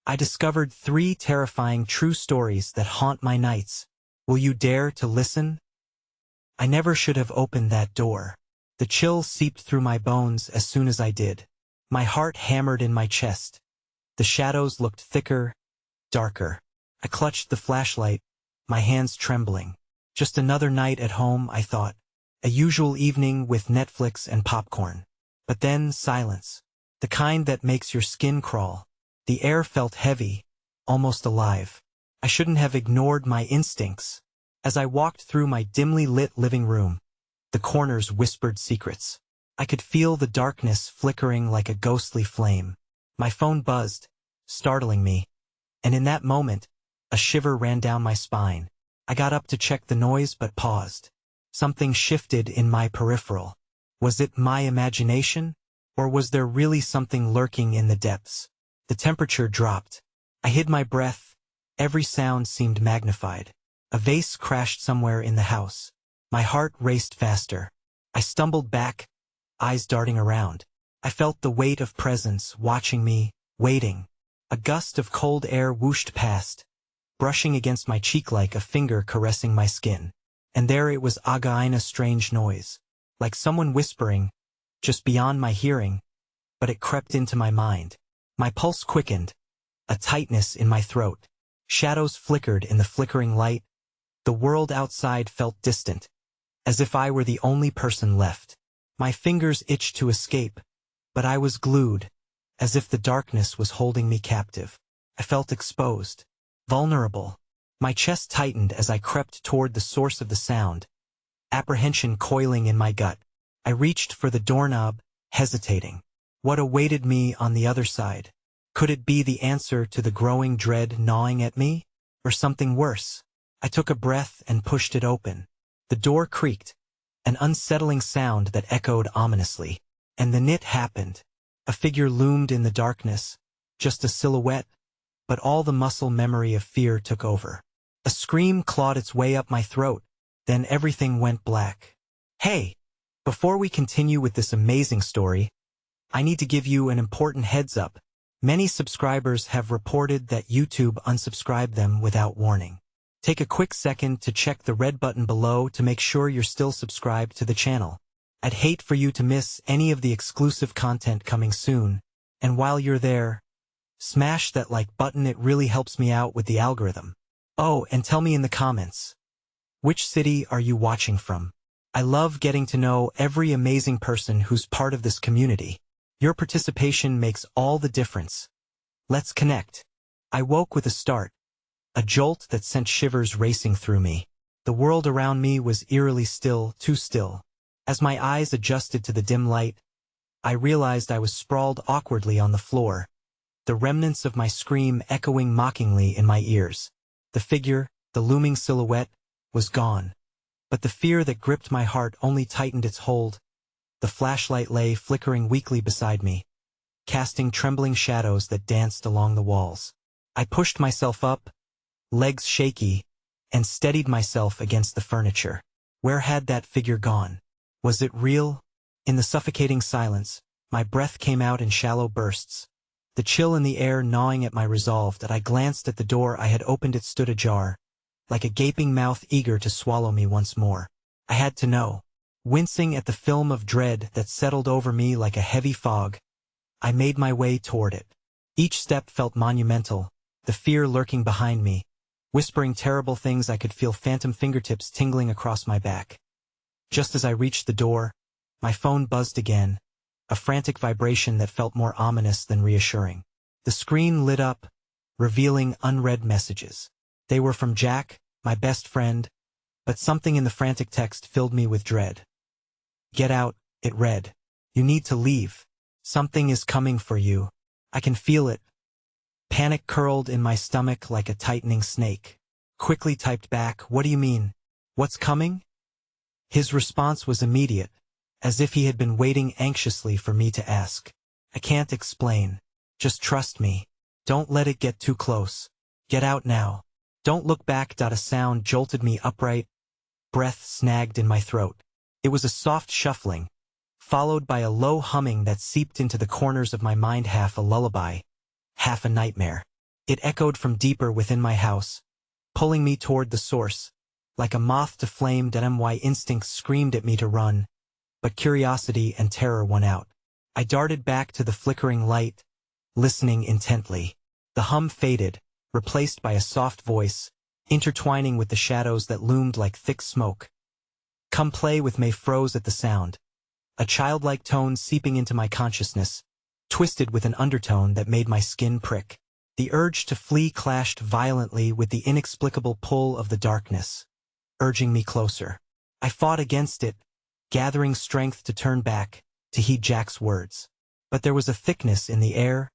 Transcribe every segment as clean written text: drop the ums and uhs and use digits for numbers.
I discovered 3 terrifying true stories that haunt my nights. Will you dare to listen? I never should have opened that door. The chill seeped through my bones as soon as I did. My heart hammered in my chest. The shadows looked thicker, darker. I clutched the flashlight, my hands trembling. Just another night at home, I thought. A usual evening with Netflix and popcorn. But then silence. The kind that makes your skin crawl. The air felt heavy, almost alive. I shouldn't have ignored my instincts. As I walked through my dimly lit living room, the corners whispered secrets. I could feel the darkness flickering like a ghostly flame. My phone buzzed, startling me. And in that moment, a shiver ran down my spine. I got up to check the noise but paused. Something shifted in my peripheral. Was it my imagination? Or was there really something lurking in the depths? The temperature dropped. I hid my breath. Every sound seemed magnified. A vase crashed somewhere in the house. My heart raced faster. I stumbled back, eyes darting around. I felt the weight of presence watching me, waiting. A gust of cold air whooshed past, brushing against my cheek like a finger caressing my skin. And there it was again, a strange noise. Like someone whispering, just beyond my hearing, but it crept into my mind. My pulse quickened, a tightness in my throat. Shadows flickered in the flickering light. The world outside felt distant, as if I were the only person left. My fingers itched to escape, but I was glued, as if the darkness was holding me captive. I felt exposed, vulnerable. My chest tightened as I crept toward the source of the sound, apprehension coiling in my gut. I reached for the doorknob, hesitating. What awaited me on the other side? Could it be the answer to the growing dread gnawing at me? Or something worse? I took a breath and pushed it open. The door creaked, an unsettling sound that echoed ominously. And then it happened. A figure loomed in the darkness, just a silhouette, but all the muscle memory of fear took over. A scream clawed its way up my throat, then everything went black. Hey! Before we continue with this amazing story, I need to give you an important heads up. Many subscribers have reported that YouTube unsubscribed them without warning. Take a quick second to check the red button below to make sure you're still subscribed to the channel. I'd hate for you to miss any of the exclusive content coming soon, and while you're there, smash that like button, it really helps me out with the algorithm. Oh, and tell me in the comments, which city are you watching from? I love getting to know every amazing person who's part of this community. Your participation makes all the difference. Let's connect. I woke with a start, a jolt that sent shivers racing through me. The world around me was eerily still, too still. As my eyes adjusted to the dim light, I realized I was sprawled awkwardly on the floor, the remnants of my scream echoing mockingly in my ears. The figure, the looming silhouette, was gone. But the fear that gripped my heart only tightened its hold. The flashlight lay flickering weakly beside me, casting trembling shadows that danced along the walls. I pushed myself up, legs shaky, and steadied myself against the furniture. Where had that figure gone? Was it real? In the suffocating silence, my breath came out in shallow bursts, the chill in the air gnawing at my resolve. That I glanced at the door I had opened. It stood ajar, like a gaping mouth eager to swallow me once more. I had to know. Wincing at the film of dread that settled over me like a heavy fog, I made my way toward it. Each step felt monumental, the fear lurking behind me, whispering terrible things. I could feel phantom fingertips tingling across my back. Just as I reached the door, my phone buzzed again, a frantic vibration that felt more ominous than reassuring. The screen lit up, revealing unread messages. They were from Jack, my best friend, but something in the frantic text filled me with dread. "Get out," it read. "You need to leave. Something is coming for you. I can feel it." Panic curled in my stomach like a tightening snake. Quickly typed back, "What do you mean? What's coming?" His response was immediate, as if he had been waiting anxiously for me to ask. "I can't explain. Just trust me. Don't let it get too close. Get out now. Don't look back." A sound jolted me upright, breath snagged in my throat. It was a soft shuffling, followed by a low humming that seeped into the corners of my mind, half a lullaby, half a nightmare. It echoed from deeper within my house, pulling me toward the source. Like a moth to flame, my instincts screamed at me to run, but curiosity and terror won out. I darted back to the flickering light, listening intently. The hum faded, replaced by a soft voice, intertwining with the shadows that loomed like thick smoke. "Come play with me," froze at the sound. A childlike tone seeping into my consciousness, twisted with an undertone that made my skin prick. The urge to flee clashed violently with the inexplicable pull of the darkness, urging me closer. I fought against it, gathering strength to turn back, to heed Jack's words. But there was a thickness in the air,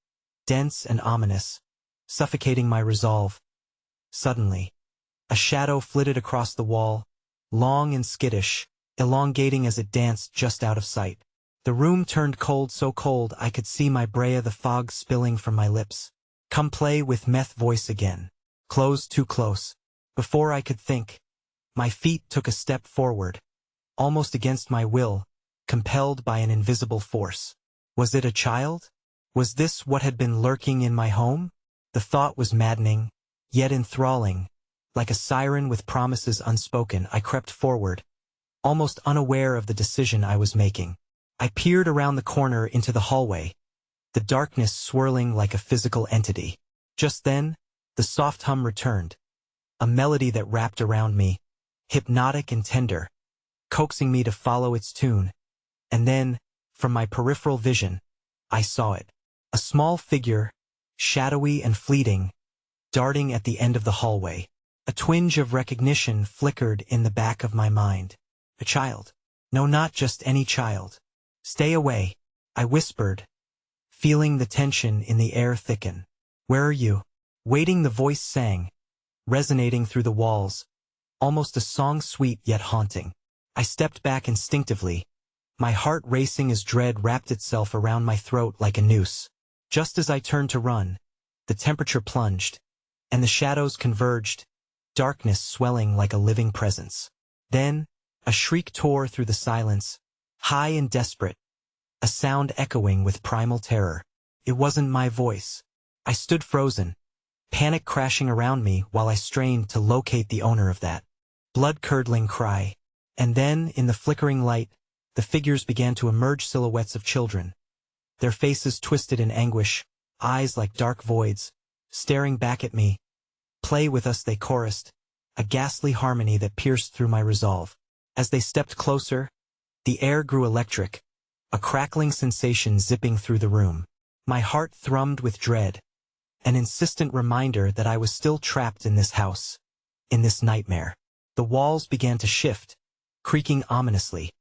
dense and ominous, suffocating my resolve. Suddenly, a shadow flitted across the wall, long and skittish, elongating as it danced just out of sight. The room turned cold, so cold I could see my brea, the fog spilling from my lips. "Come play with meth," voice again. Close, too close. Before I could think, my feet took a step forward, almost against my will, compelled by an invisible force. Was it a child? Was this what had been lurking in my home? The thought was maddening, yet enthralling. Like a siren with promises unspoken, I crept forward, almost unaware of the decision I was making. I peered around the corner into the hallway, the darkness swirling like a physical entity. Just then, the soft hum returned, a melody that wrapped around me, hypnotic and tender, coaxing me to follow its tune. And then, from my peripheral vision, I saw it. A small figure, shadowy and fleeting, darting at the end of the hallway. A twinge of recognition flickered in the back of my mind. A child. No, not just any child. "Stay away," I whispered, feeling the tension in the air thicken. "Where are you?" Waiting, the voice sang, resonating through the walls, almost a song sweet yet haunting. I stepped back instinctively, my heart racing as dread wrapped itself around my throat like a noose. Just as I turned to run, the temperature plunged, and the shadows converged, darkness swelling like a living presence. Then, a shriek tore through the silence, high and desperate, a sound echoing with primal terror. It wasn't my voice. I stood frozen, panic crashing around me while I strained to locate the owner of that blood-curdling cry. And then, in the flickering light, the figures began to emerge, silhouettes of children, their faces twisted in anguish, eyes like dark voids, staring back at me. "Play with us," they chorused, a ghastly harmony that pierced through my resolve. As they stepped closer, the air grew electric, a crackling sensation zipping through the room. My heart thrummed with dread, an insistent reminder that I was still trapped in this house, in this nightmare. The walls began to shift, creaking ominously,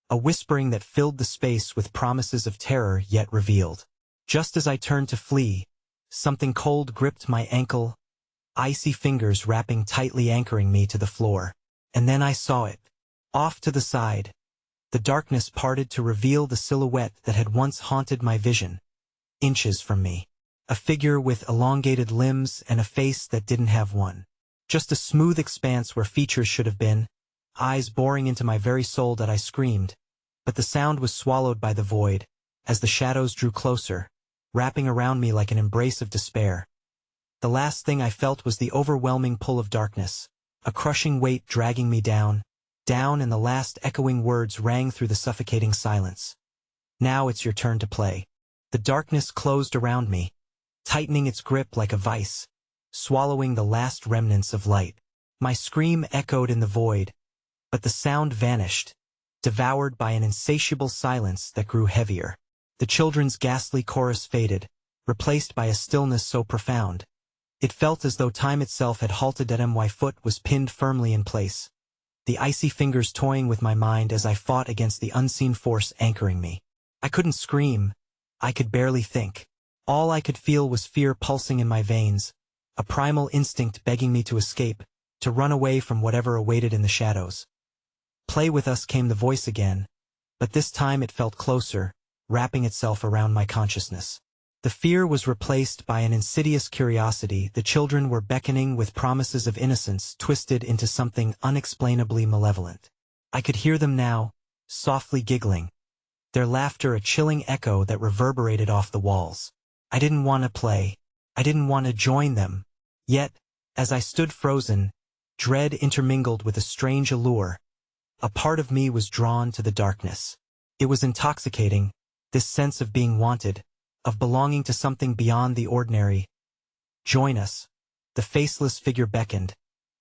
a whispering that filled the space with promises of terror yet revealed. Just as I turned to flee, something cold gripped my ankle, icy fingers wrapping tightly, anchoring me to the floor. And then I saw it. Off to the side, the darkness parted to reveal the silhouette that had once haunted my vision. Inches from me. A figure with elongated limbs and a face that didn't have one. Just a smooth expanse where features should have been, eyes boring into my very soul. That I screamed, but the sound was swallowed by the void, as the shadows drew closer, wrapping around me like an embrace of despair. The last thing I felt was the overwhelming pull of darkness, a crushing weight dragging me down, and the last echoing words rang through the suffocating silence. "Now it's your turn to play." The darkness closed around me, tightening its grip like a vice, swallowing the last remnants of light. My scream echoed in the void, but the sound vanished, devoured by an insatiable silence that grew heavier. The children's ghastly chorus faded, replaced by a stillness so profound. It felt as though time itself had halted. My foot was pinned firmly in place, the icy fingers toying with my mind as I fought against the unseen force anchoring me. I couldn't scream. I could barely think. All I could feel was fear pulsing in my veins, a primal instinct begging me to escape, to run away from whatever awaited in the shadows. "Play with us," came the voice again, but this time it felt closer, wrapping itself around my consciousness. The fear was replaced by an insidious curiosity. The children were beckoning with promises of innocence twisted into something unexplainably malevolent. I could hear them now, softly giggling, their laughter a chilling echo that reverberated off the walls. I didn't want to play. I didn't want to join them. Yet, as I stood frozen, dread intermingled with a strange allure. A part of me was drawn to the darkness. It was intoxicating, this sense of being wanted, of belonging to something beyond the ordinary. Join us. The faceless figure beckoned,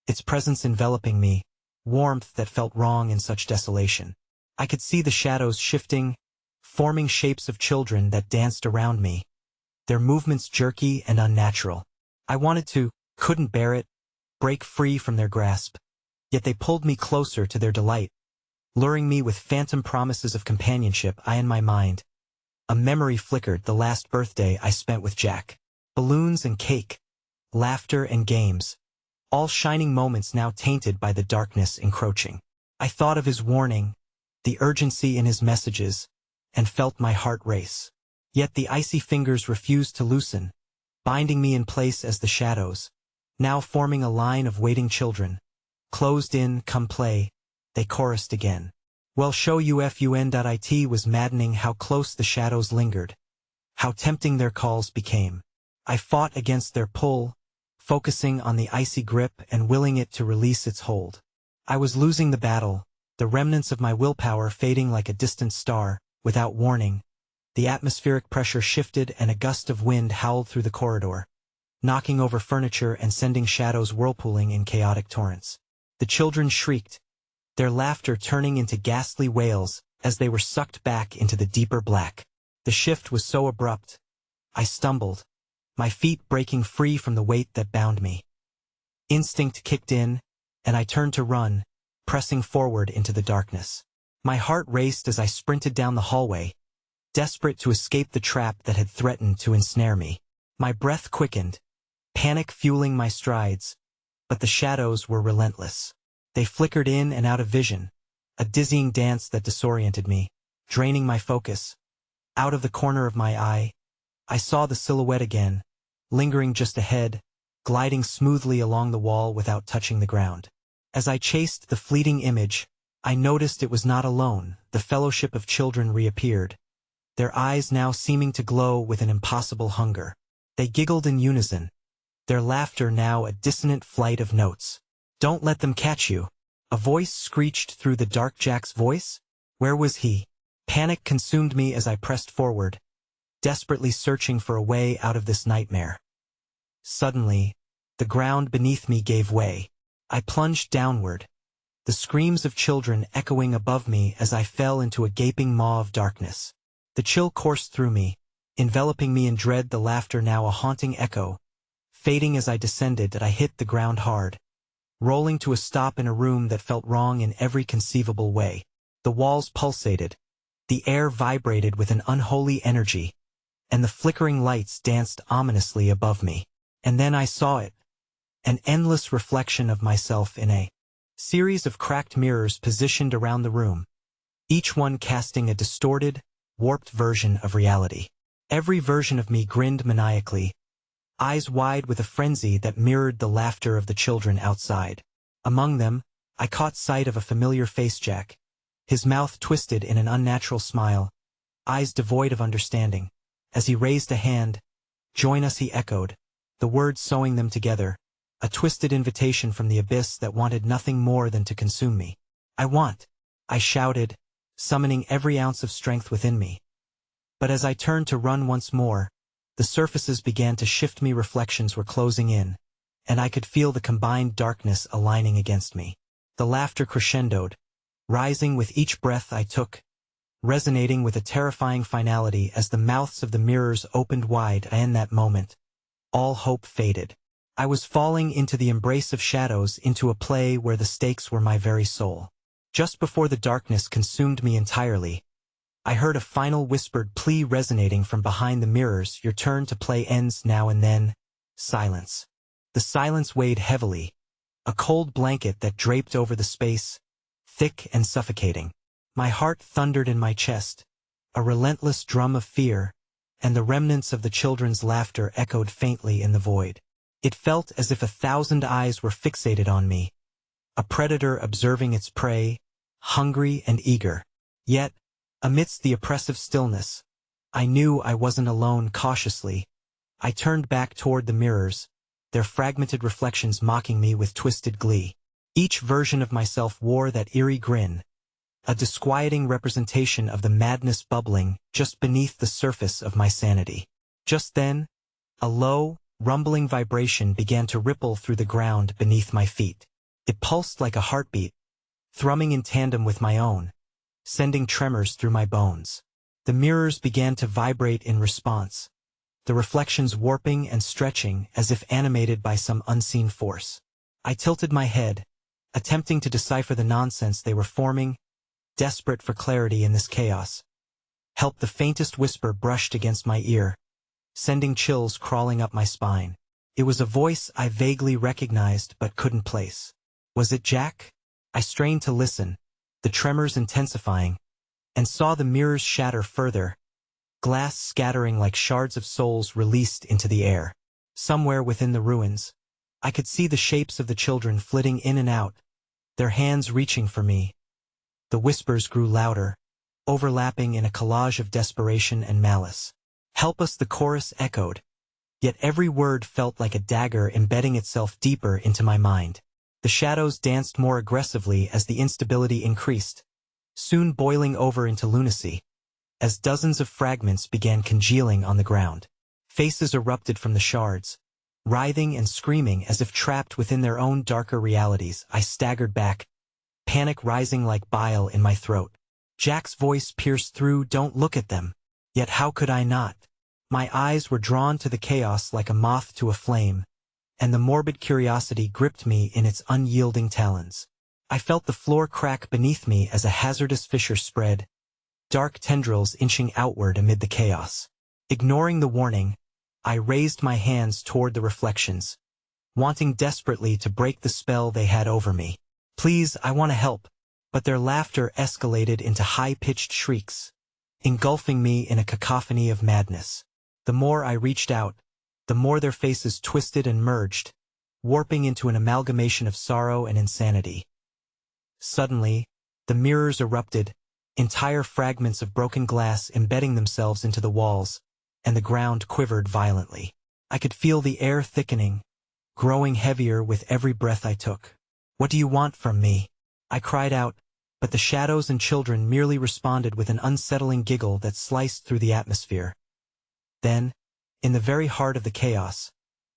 its presence enveloping me, warmth that felt wrong in such desolation. I could see the shadows shifting, forming shapes of children that danced around me, their movements jerky and unnatural. I wanted to, couldn't bear it, break free from their grasp. Yet they pulled me closer to their delight, luring me with phantom promises of companionship. In my mind, a memory flickered, the last birthday I spent with Jack. Balloons and cake, laughter and games, all shining moments now tainted by the darkness encroaching. I thought of his warning, the urgency in his messages, and felt my heart race. Yet the icy fingers refused to loosen, binding me in place as the shadows, now forming a line of waiting children. Closed in, come play, they chorused again. Well, show you fun. It was maddening how close the shadows lingered, how tempting their calls became. I fought against their pull, focusing on the icy grip and willing it to release its hold. I was losing the battle, the remnants of my willpower fading like a distant star. Without warning, the atmospheric pressure shifted and a gust of wind howled through the corridor, knocking over furniture and sending shadows whirlpooling in chaotic torrents. The children shrieked, their laughter turning into ghastly wails as they were sucked back into the deeper black. The shift was so abrupt, I stumbled, my feet breaking free from the weight that bound me. Instinct kicked in, and I turned to run, pressing forward into the darkness. My heart raced as I sprinted down the hallway, desperate to escape the trap that had threatened to ensnare me. My breath quickened, panic fueling my strides, but the shadows were relentless. They flickered in and out of vision, a dizzying dance that disoriented me, draining my focus. Out of the corner of my eye, I saw the silhouette again, lingering just ahead, gliding smoothly along the wall without touching the ground. As I chased the fleeting image, I noticed it was not alone. The fellowship of children reappeared, their eyes now seeming to glow with an impossible hunger. They giggled in unison, their laughter now a dissonant flight of notes. Don't let them catch you. A voice screeched through the dark. Jack's voice? Where was he? Panic consumed me as I pressed forward, desperately searching for a way out of this nightmare. Suddenly, the ground beneath me gave way. I plunged downward, the screams of children echoing above me as I fell into a gaping maw of darkness. The chill coursed through me, enveloping me in dread, the laughter now a haunting echo. Fading as I descended, I hit the ground hard, rolling to a stop in a room that felt wrong in every conceivable way. The walls pulsated, the air vibrated with an unholy energy, and the flickering lights danced ominously above me. And then I saw it, an endless reflection of myself in a series of cracked mirrors positioned around the room, each one casting a distorted, warped version of reality. Every version of me grinned maniacally, eyes wide with a frenzy that mirrored the laughter of the children outside. Among them, I caught sight of a familiar face, Jack, his mouth twisted in an unnatural smile, eyes devoid of understanding. As he raised a hand, "Join us," he echoed, the words sewing them together, a twisted invitation from the abyss that wanted nothing more than to consume me. I shouted, summoning every ounce of strength within me. But as I turned to run once more, the surfaces began to shift me. Reflections were closing in, and I could feel the combined darkness aligning against me. The laughter crescendoed, rising with each breath I took, resonating with a terrifying finality as the mouths of the mirrors opened wide. In that moment, all hope faded. I was falling into the embrace of shadows, into a play where the stakes were my very soul. Just before the darkness consumed me entirely, I heard a final whispered plea resonating from behind the mirrors. "Your turn to play ends now." And then, silence. The silence weighed heavily, a cold blanket that draped over the space, thick and suffocating. My heart thundered in my chest, a relentless drum of fear, and the remnants of the children's laughter echoed faintly in the void. It felt as if 1,000 eyes were fixated on me, a predator observing its prey, hungry and eager. Yet, amidst the oppressive stillness, I knew I wasn't alone. Cautiously, I turned back toward the mirrors, their fragmented reflections mocking me with twisted glee. Each version of myself wore that eerie grin, a disquieting representation of the madness bubbling just beneath the surface of my sanity. Just then, a low, rumbling vibration began to ripple through the ground beneath my feet. It pulsed like a heartbeat, thrumming in tandem with my own, sending tremors through my bones. The mirrors began to vibrate in response, the reflections warping and stretching as if animated by some unseen force. I tilted my head, attempting to decipher the nonsense they were forming, desperate for clarity in this chaos. Help! The faintest whisper brushed against my ear, sending chills crawling up my spine. It was a voice I vaguely recognized but couldn't place. Was it Jack? I strained to listen, the tremors intensifying, and saw the mirrors shatter further, glass scattering like shards of souls released into the air. Somewhere within the ruins, I could see the shapes of the children flitting in and out, their hands reaching for me. The whispers grew louder, overlapping in a collage of desperation and malice. Help us! The chorus echoed, yet every word felt like a dagger embedding itself deeper into my mind. The shadows danced more aggressively as the instability increased, soon boiling over into lunacy, as dozens of fragments began congealing on the ground. Faces erupted from the shards, writhing and screaming as if trapped within their own darker realities. I staggered back, panic rising like bile in my throat. Jack's voice pierced through, "Don't look at them." Yet how could I not? My eyes were drawn to the chaos like a moth to a flame, and the morbid curiosity gripped me in its unyielding talons. I felt the floor crack beneath me as a hazardous fissure spread, dark tendrils inching outward amid the chaos. Ignoring the warning, I raised my hands toward the reflections, wanting desperately to break the spell they had over me. "Please, I want to help." But their laughter escalated into high-pitched shrieks, engulfing me in a cacophony of madness. The more I reached out, the more their faces twisted and merged, warping into an amalgamation of sorrow and insanity. Suddenly, the mirrors erupted, entire fragments of broken glass embedding themselves into the walls, and the ground quivered violently. I could feel the air thickening, growing heavier with every breath I took. "What do you want from me?" I cried out, but the shadows and children merely responded with an unsettling giggle that sliced through the atmosphere. Then, in the very heart of the chaos,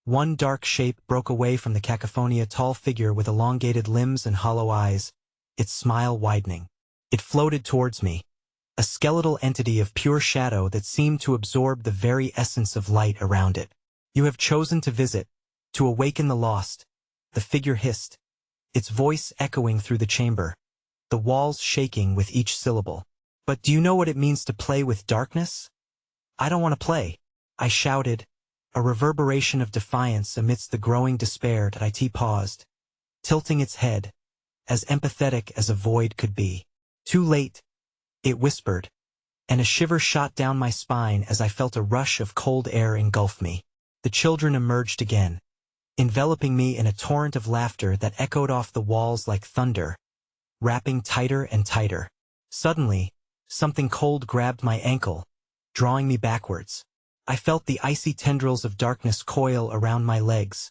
one dark shape broke away from the cacophony, a tall figure with elongated limbs and hollow eyes, its smile widening. It floated towards me, a skeletal entity of pure shadow that seemed to absorb the very essence of light around it. "You have chosen to visit, to awaken the lost," the figure hissed, its voice echoing through the chamber, the walls shaking with each syllable. "But do you know what it means to play with darkness?" "I don't want to play," I shouted, a reverberation of defiance amidst the growing despair. It paused, tilting its head, as empathetic as a void could be. "Too late," it whispered, and a shiver shot down my spine as I felt a rush of cold air engulf me. The children emerged again, enveloping me in a torrent of laughter that echoed off the walls like thunder, wrapping tighter and tighter. Suddenly, something cold grabbed my ankle, drawing me backwards. I felt the icy tendrils of darkness coil around my legs,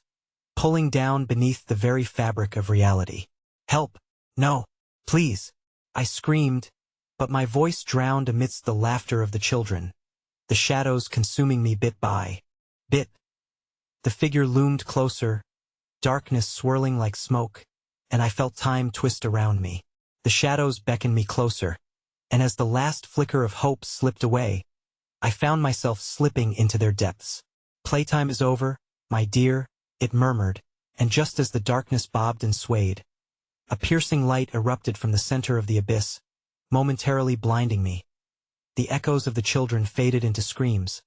pulling down beneath the very fabric of reality. "Help! No! Please!" I screamed, but my voice drowned amidst the laughter of the children, the shadows consuming me bit by bit. The figure loomed closer, darkness swirling like smoke, and I felt time twist around me. The shadows beckoned me closer, and as the last flicker of hope slipped away, I found myself slipping into their depths. "Playtime is over, my dear," it murmured, and just as the darkness bobbed and swayed, a piercing light erupted from the center of the abyss, momentarily blinding me. The echoes of the children faded into screams,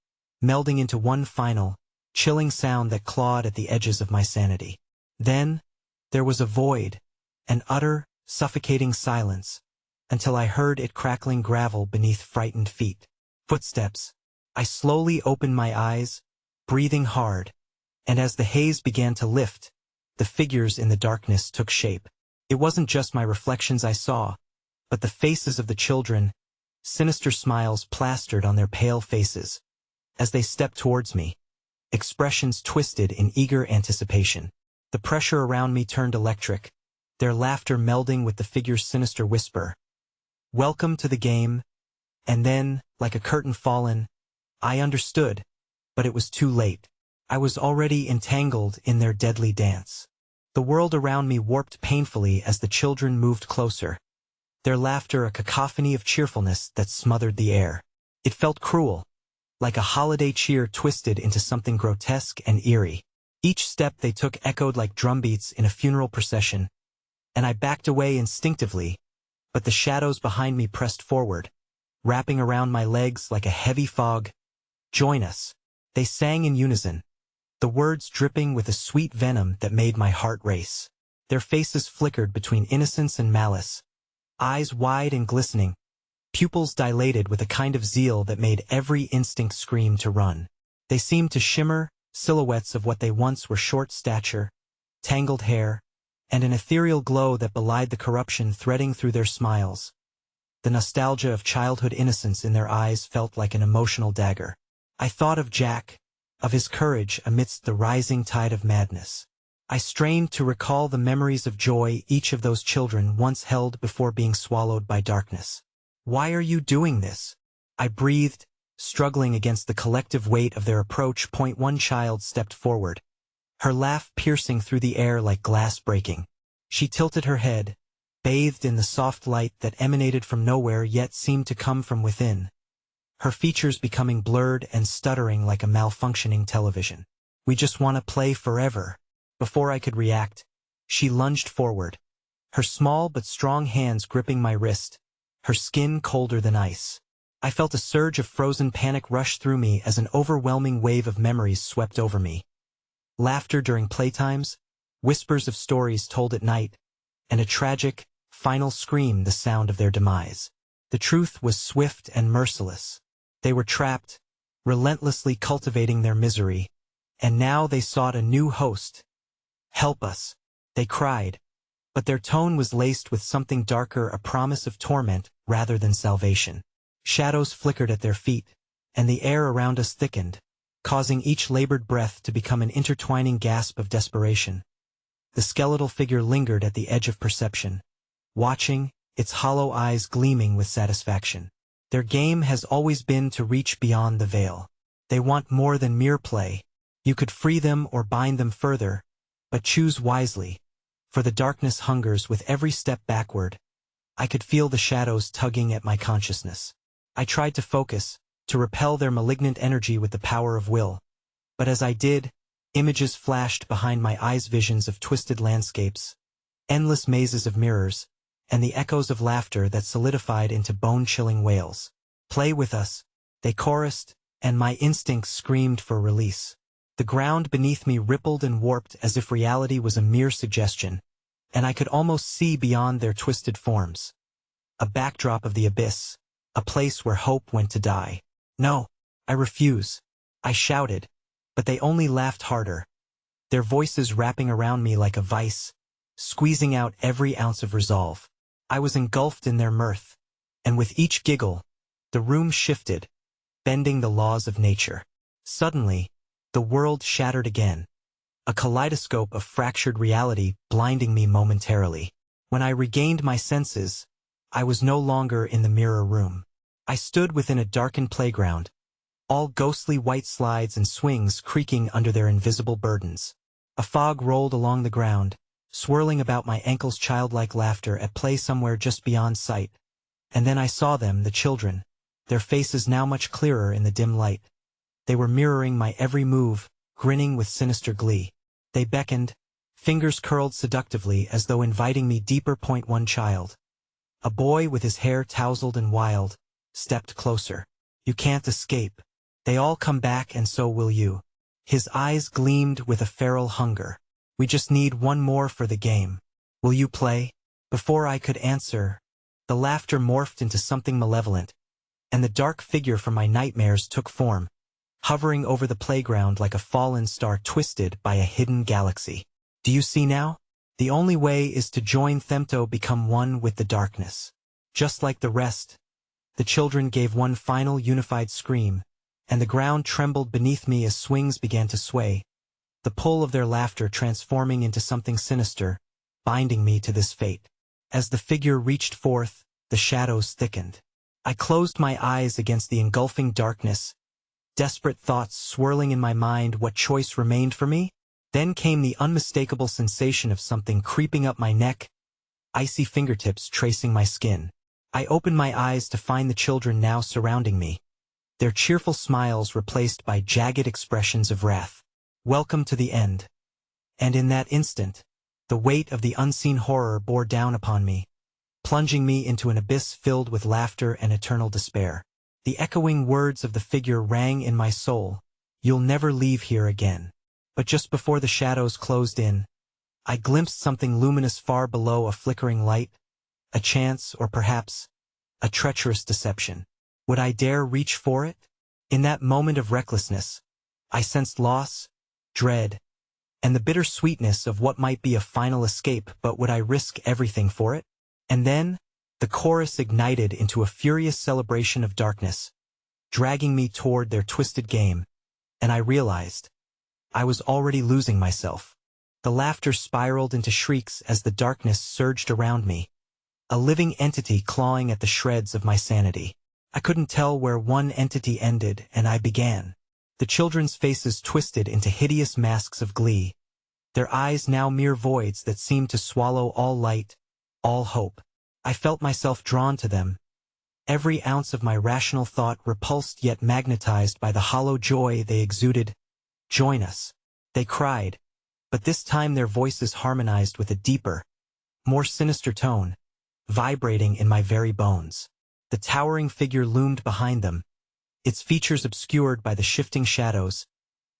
melding into one final, chilling sound that clawed at the edges of my sanity. Then, there was a void, an utter, suffocating silence, until I heard it crackling gravel beneath frightened feet. Footsteps. I slowly opened my eyes, breathing hard, and as the haze began to lift, the figures in the darkness took shape. It wasn't just my reflections I saw, but the faces of the children, sinister smiles plastered on their pale faces. As they stepped towards me, expressions twisted in eager anticipation. The pressure around me turned electric, their laughter melding with the figure's sinister whisper. "Welcome to the game." And then, like a curtain fallen, I understood, but it was too late. I was already entangled in their deadly dance. The world around me warped painfully as the children moved closer, their laughter a cacophony of cheerfulness that smothered the air. It felt cruel, like a holiday cheer twisted into something grotesque and eerie. Each step they took echoed like drumbeats in a funeral procession, and I backed away instinctively, but the shadows behind me pressed forward, wrapping around my legs like a heavy fog. "Join us," they sang in unison, the words dripping with a sweet venom that made my heart race. Their faces flickered between innocence and malice, eyes wide and glistening, pupils dilated with a kind of zeal that made every instinct scream to run. They seemed to shimmer, silhouettes of what they once were: short stature, tangled hair, and an ethereal glow that belied the corruption threading through their smiles. The nostalgia of childhood innocence in their eyes felt like an emotional dagger. I thought of Jack, of his courage amidst the rising tide of madness. I strained to recall the memories of joy each of those children once held before being swallowed by darkness. "Why are you doing this?" I breathed, struggling against the collective weight of their approach. One child stepped forward, her laugh piercing through the air like glass breaking. She tilted her head, bathed in the soft light that emanated from nowhere yet seemed to come from within, her features becoming blurred and stuttering like a malfunctioning television. "We just want to play forever." Before I could react, she lunged forward, her small but strong hands gripping my wrist, her skin colder than ice. I felt a surge of frozen panic rush through me as an overwhelming wave of memories swept over me. Laughter during playtimes, whispers of stories told at night, and a tragic, final scream, the sound of their demise. The truth was swift and merciless. They were trapped, relentlessly cultivating their misery, and now they sought a new host. "Help us," they cried, but their tone was laced with something darker, a promise of torment rather than salvation. Shadows flickered at their feet, and the air around us thickened, causing each labored breath to become an intertwining gasp of desperation. The skeletal figure lingered at the edge of perception, watching, its hollow eyes gleaming with satisfaction. Their game has always been to reach beyond the veil. They want more than mere play. You could free them or bind them further, but choose wisely, for the darkness hungers with every step backward. I could feel the shadows tugging at my consciousness. I tried to focus, to repel their malignant energy with the power of will, but as I did, images flashed behind my eyes, visions of twisted landscapes, endless mazes of mirrors, and the echoes of laughter that solidified into bone-chilling wails. "Play with us," they chorused, and my instincts screamed for release. The ground beneath me rippled and warped as if reality was a mere suggestion, and I could almost see beyond their twisted forms. A backdrop of the abyss, a place where hope went to die. "No, I refuse," I shouted, but they only laughed harder, their voices wrapping around me like a vice, squeezing out every ounce of resolve. I was engulfed in their mirth, and with each giggle, the room shifted, bending the laws of nature. Suddenly, the world shattered again, a kaleidoscope of fractured reality blinding me momentarily. When I regained my senses, I was no longer in the mirror room. I stood within a darkened playground, all ghostly white slides and swings creaking under their invisible burdens. A fog rolled along the ground, swirling about my ankles, childlike laughter at play somewhere just beyond sight. And then I saw them, the children, their faces now much clearer in the dim light. They were mirroring my every move, grinning with sinister glee. They beckoned, fingers curled seductively as though inviting me deeper. One child, a boy with his hair tousled and wild, stepped closer. "You can't escape. They all come back and so will you." His eyes gleamed with a feral hunger. "We just need one more for the game. Will you play?" Before I could answer, the laughter morphed into something malevolent, and the dark figure from my nightmares took form, hovering over the playground like a fallen star twisted by a hidden galaxy. "Do you see now? The only way is to join them, to become one with the darkness." Just like the rest, the children gave one final unified scream, and the ground trembled beneath me as swings began to sway, the pull of their laughter transforming into something sinister, binding me to this fate. As the figure reached forth, the shadows thickened. I closed my eyes against the engulfing darkness, desperate thoughts swirling in my mind. What choice remained for me? Then came the unmistakable sensation of something creeping up my neck, icy fingertips tracing my skin. I opened my eyes to find the children now surrounding me, their cheerful smiles replaced by jagged expressions of wrath. Welcome to the end. And in that instant, the weight of the unseen horror bore down upon me, plunging me into an abyss filled with laughter and eternal despair. The echoing words of the figure rang in my soul, "You'll never leave here again." But just before the shadows closed in, I glimpsed something luminous far below, a flickering light, a chance, or perhaps a treacherous deception. Would I dare reach for it? In that moment of recklessness, I sensed loss, dread, and the bitter sweetness of what might be a final escape. But would I risk everything for it? And then, the chorus ignited into a furious celebration of darkness, dragging me toward their twisted game, and I realized I was already losing myself. The laughter spiraled into shrieks as the darkness surged around me, a living entity clawing at the shreds of my sanity. I couldn't tell where one entity ended and I began. The children's faces twisted into hideous masks of glee, their eyes now mere voids that seemed to swallow all light, all hope. I felt myself drawn to them, every ounce of my rational thought repulsed yet magnetized by the hollow joy they exuded. "Join us," they cried, but this time their voices harmonized with a deeper, more sinister tone, vibrating in my very bones. The towering figure loomed behind them, its features obscured by the shifting shadows,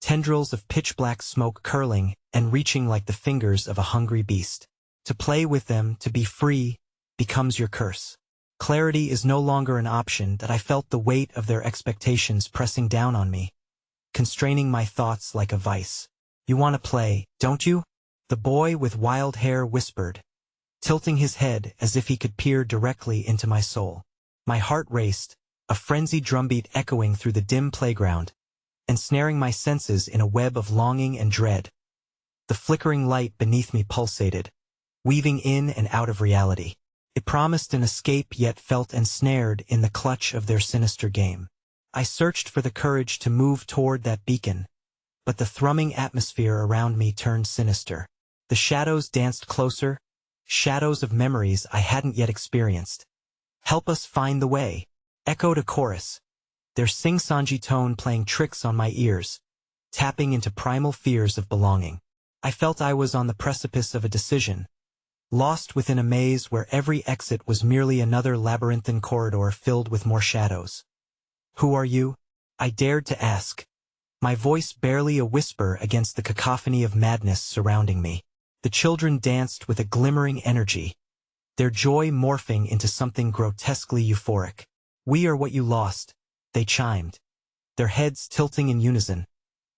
tendrils of pitch-black smoke curling and reaching like the fingers of a hungry beast. To play with them, to be free, becomes your curse. Clarity is no longer an option. That I felt the weight of their expectations pressing down on me, constraining my thoughts like a vice. "You want to play, don't you?" the boy with wild hair whispered, tilting his head as if he could peer directly into my soul. My heart raced, a frenzied drumbeat echoing through the dim playground, ensnaring my senses in a web of longing and dread. The flickering light beneath me pulsated, weaving in and out of reality. It promised an escape, yet felt ensnared in the clutch of their sinister game. I searched for the courage to move toward that beacon, but the thrumming atmosphere around me turned sinister. The shadows danced closer, shadows of memories I hadn't yet experienced. "Help us find the way," echoed a chorus, their sing-songy tone playing tricks on my ears, tapping into primal fears of belonging. I felt I was on the precipice of a decision, lost within a maze where every exit was merely another labyrinthine corridor filled with more shadows. "Who are you?" I dared to ask, my voice barely a whisper against the cacophony of madness surrounding me. The children danced with a glimmering energy, their joy morphing into something grotesquely euphoric. "We are what you lost," they chimed, their heads tilting in unison,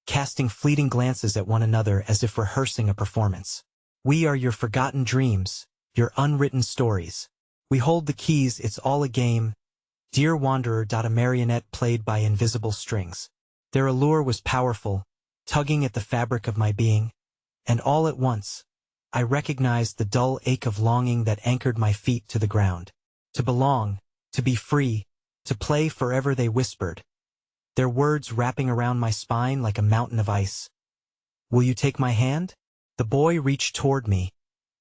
casting fleeting glances at one another as if rehearsing a performance. "We are your forgotten dreams, your unwritten stories. We hold the keys, it's all a game. Dear wanderer." A marionette played by invisible strings. Their allure was powerful, tugging at the fabric of my being, and all at once, I recognized the dull ache of longing that anchored my feet to the ground. To belong, to be free, to play forever, they whispered, their words wrapping around my spine like a mountain of ice. "Will you take my hand?" The boy reached toward me,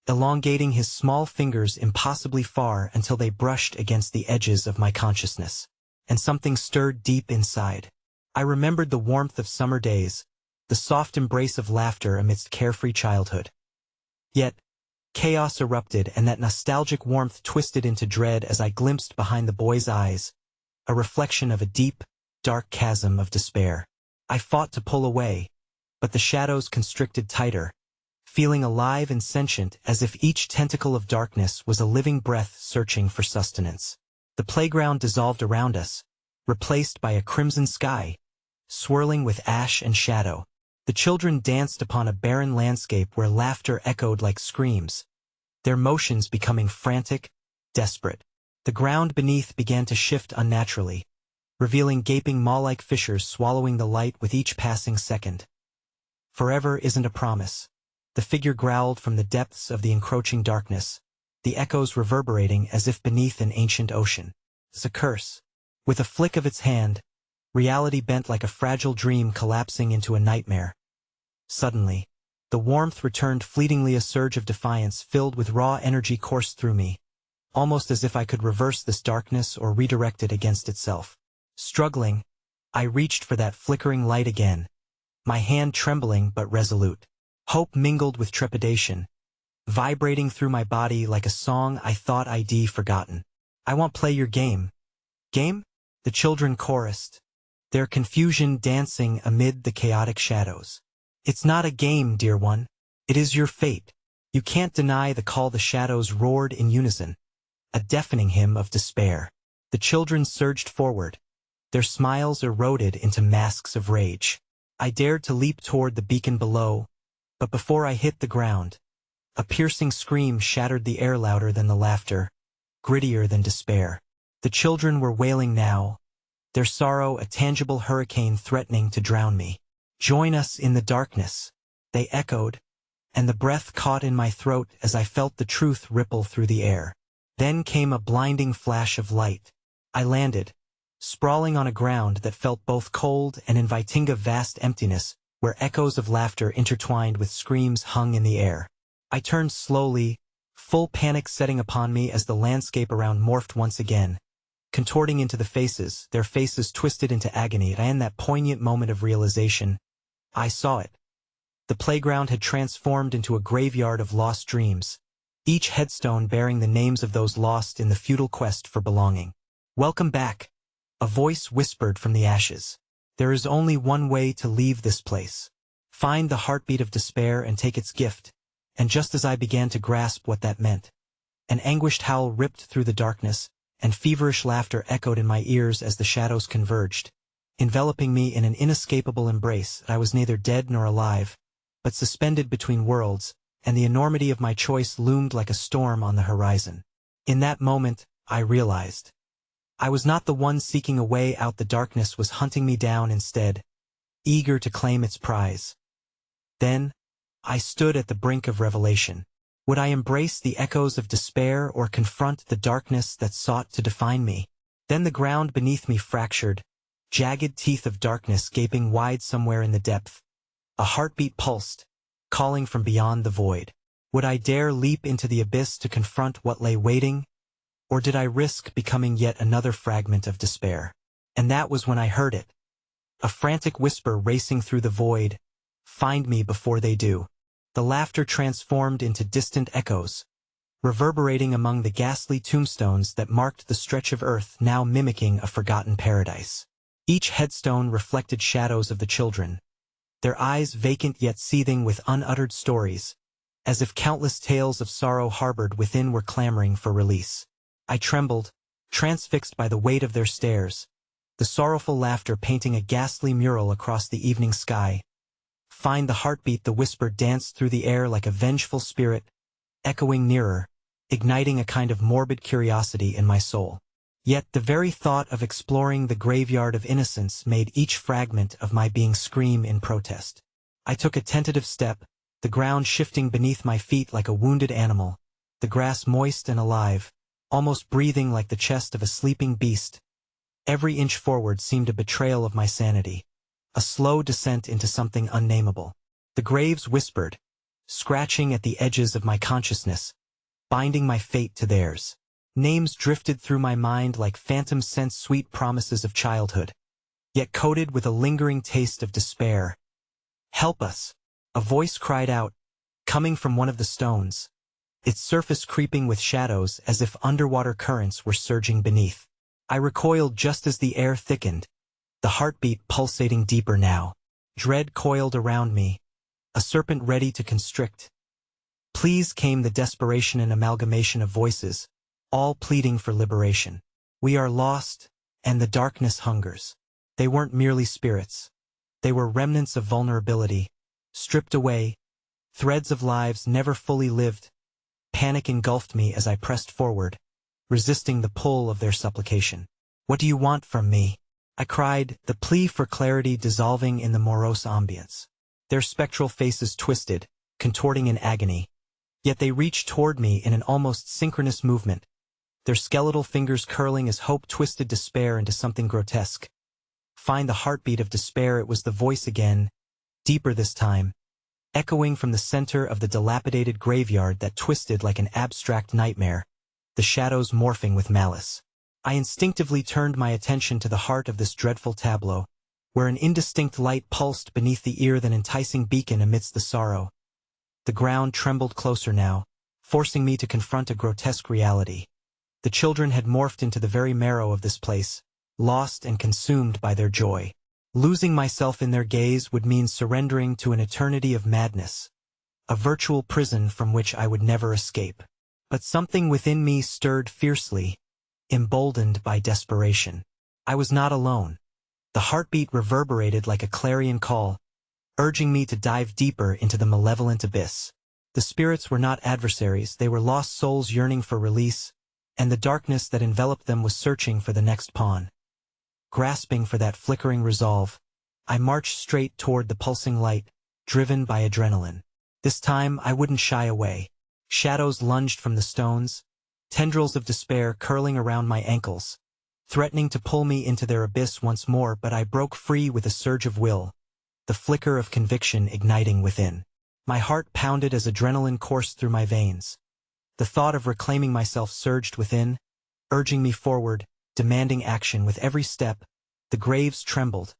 elongating his small fingers impossibly far until they brushed against the edges of my consciousness. And something stirred deep inside. I remembered the warmth of summer days, the soft embrace of laughter amidst carefree childhood. Yet, chaos erupted and that nostalgic warmth twisted into dread as I glimpsed behind the boy's eyes, a reflection of a deep, dark chasm of despair. I fought to pull away, but the shadows constricted tighter, feeling alive and sentient as if each tentacle of darkness was a living breath searching for sustenance. The playground dissolved around us, replaced by a crimson sky, swirling with ash and shadow. The children danced upon a barren landscape where laughter echoed like screams, their motions becoming frantic, desperate. The ground beneath began to shift unnaturally, revealing gaping maw-like fissures swallowing the light with each passing second. Forever isn't a promise. The figure growled from the depths of the encroaching darkness, the echoes reverberating as if beneath an ancient ocean. It's a curse. With a flick of its hand, reality bent like a fragile dream collapsing into a nightmare. Suddenly, the warmth returned fleetingly. A surge of defiance filled with raw energy coursed through me, almost as if I could reverse this darkness or redirect it against itself. Struggling, I reached for that flickering light again, my hand trembling but resolute. Hope mingled with trepidation, vibrating through my body like a song I thought I'd forgotten. "I won't play your game." "Game?" the children chorused, their confusion dancing amid the chaotic shadows. "It's not a game, dear one. It is your fate. You can't deny the call." The shadows roared in unison, a deafening hymn of despair. The children surged forward, their smiles eroded into masks of rage. I dared to leap toward the beacon below, but before I hit the ground, a piercing scream shattered the air, louder than the laughter, grittier than despair. The children were wailing now, their sorrow a tangible hurricane threatening to drown me. "Join us in the darkness," they echoed, and the breath caught in my throat as I felt the truth ripple through the air. Then came a blinding flash of light. I landed, sprawling on a ground that felt both cold and inviting, a vast emptiness, where echoes of laughter intertwined with screams hung in the air. I turned slowly, full panic setting upon me as the landscape around morphed once again, contorting into the faces, their faces twisted into agony. And in that poignant moment of realization, I saw it. The playground had transformed into a graveyard of lost dreams, each headstone bearing the names of those lost in the futile quest for belonging. "Welcome back," a voice whispered from the ashes. "There is only one way to leave this place. Find the heartbeat of despair and take its gift." And just as I began to grasp what that meant, an anguished howl ripped through the darkness, and feverish laughter echoed in my ears as the shadows converged, enveloping me in an inescapable embrace. I was neither dead nor alive, but suspended between worlds, and the enormity of my choice loomed like a storm on the horizon. In that moment, I realized I was not the one seeking a way out. The darkness was hunting me down instead, eager to claim its prize. Then, I stood at the brink of revelation. Would I embrace the echoes of despair or confront the darkness that sought to define me? Then the ground beneath me fractured, jagged teeth of darkness gaping wide somewhere in the depth. A heartbeat pulsed, calling from beyond the void. Would I dare leap into the abyss to confront what lay waiting? Or did I risk becoming yet another fragment of despair? And that was when I heard it. A frantic whisper racing through the void, "Find me before they do." The laughter transformed into distant echoes, reverberating among the ghastly tombstones that marked the stretch of earth now mimicking a forgotten paradise. Each headstone reflected shadows of the children, their eyes vacant yet seething with unuttered stories, as if countless tales of sorrow harbored within were clamoring for release. I trembled, transfixed by the weight of their stares, the sorrowful laughter painting a ghastly mural across the evening sky. "Find the heartbeat," the whisper danced through the air like a vengeful spirit, echoing nearer, igniting a kind of morbid curiosity in my soul. Yet the very thought of exploring the graveyard of innocence made each fragment of my being scream in protest. I took a tentative step, the ground shifting beneath my feet like a wounded animal, the grass moist and alive, almost breathing like the chest of a sleeping beast. Every inch forward seemed a betrayal of my sanity, a slow descent into something unnameable. The graves whispered, scratching at the edges of my consciousness, binding my fate to theirs. Names drifted through my mind like phantom scents, sweet promises of childhood, yet coated with a lingering taste of despair. "Help us!" a voice cried out, coming from one of the stones, its surface creeping with shadows as if underwater currents were surging beneath. I recoiled just as the air thickened, the heartbeat pulsating deeper now. Dread coiled around me, a serpent ready to constrict. "Please," came the desperation, an amalgamation of voices, all pleading for liberation. "We are lost, and the darkness hungers." They weren't merely spirits. They were remnants of vulnerability, stripped away, threads of lives never fully lived. Panic engulfed me as I pressed forward, resisting the pull of their supplication. "What do you want from me?" I cried, the plea for clarity dissolving in the morose ambience. Their spectral faces twisted, contorting in agony. Yet they reached toward me in an almost synchronous movement, their skeletal fingers curling as hope twisted despair into something grotesque. Find the heartbeat of despair, it was the voice again, deeper this time, echoing from the center of the dilapidated graveyard that twisted like an abstract nightmare, the shadows morphing with malice. I instinctively turned my attention to the heart of this dreadful tableau, where an indistinct light pulsed beneath the ear than enticing beacon amidst the sorrow. The ground trembled closer now, forcing me to confront a grotesque reality. The children had morphed into the very marrow of this place, lost and consumed by their joy. Losing myself in their gaze would mean surrendering to an eternity of madness, a virtual prison from which I would never escape. But something within me stirred fiercely, emboldened by desperation. I was not alone. The heartbeat reverberated like a clarion call, urging me to dive deeper into the malevolent abyss. The spirits were not adversaries, they were lost souls yearning for release, and the darkness that enveloped them was searching for the next pawn. Grasping for that flickering resolve, I marched straight toward the pulsing light, driven by adrenaline. This time I wouldn't shy away. Shadows lunged from the stones, tendrils of despair curling around my ankles, threatening to pull me into their abyss once more, but I broke free with a surge of will, the flicker of conviction igniting within. My heart pounded as adrenaline coursed through my veins. The thought of reclaiming myself surged within, urging me forward, demanding action. With every step, the graves trembled,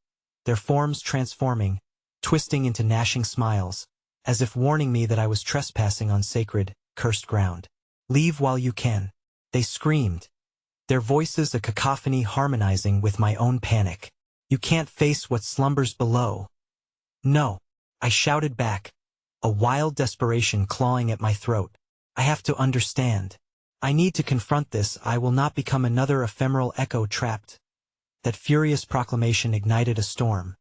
their forms transforming, twisting into gnashing smiles, as if warning me that I was trespassing on sacred, cursed ground. Leave while you can, they screamed, their voices a cacophony harmonizing with my own panic. You can't face what slumbers below. No, I shouted back, a wild desperation clawing at my throat. I have to understand. I need to confront this. I will not become another ephemeral echo trapped. That furious proclamation ignited a storm.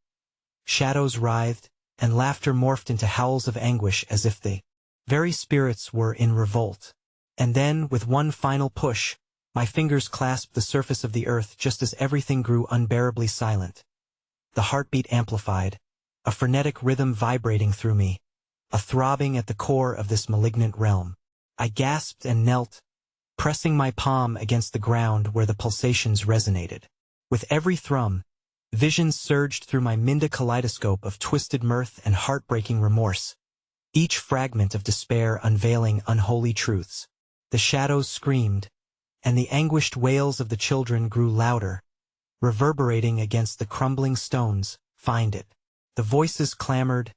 Shadows writhed, and laughter morphed into howls of anguish as if the very spirits were in revolt. And then, with one final push, my fingers clasped the surface of the earth just as everything grew unbearably silent. The heartbeat amplified, a frenetic rhythm vibrating through me, a throbbing at the core of this malignant realm. I gasped and knelt, pressing my palm against the ground where the pulsations resonated. With every thrum, visions surged through my Minda kaleidoscope of twisted mirth and heartbreaking remorse, each fragment of despair unveiling unholy truths. The shadows screamed, and the anguished wails of the children grew louder, reverberating against the crumbling stones. Find it. The voices clamored,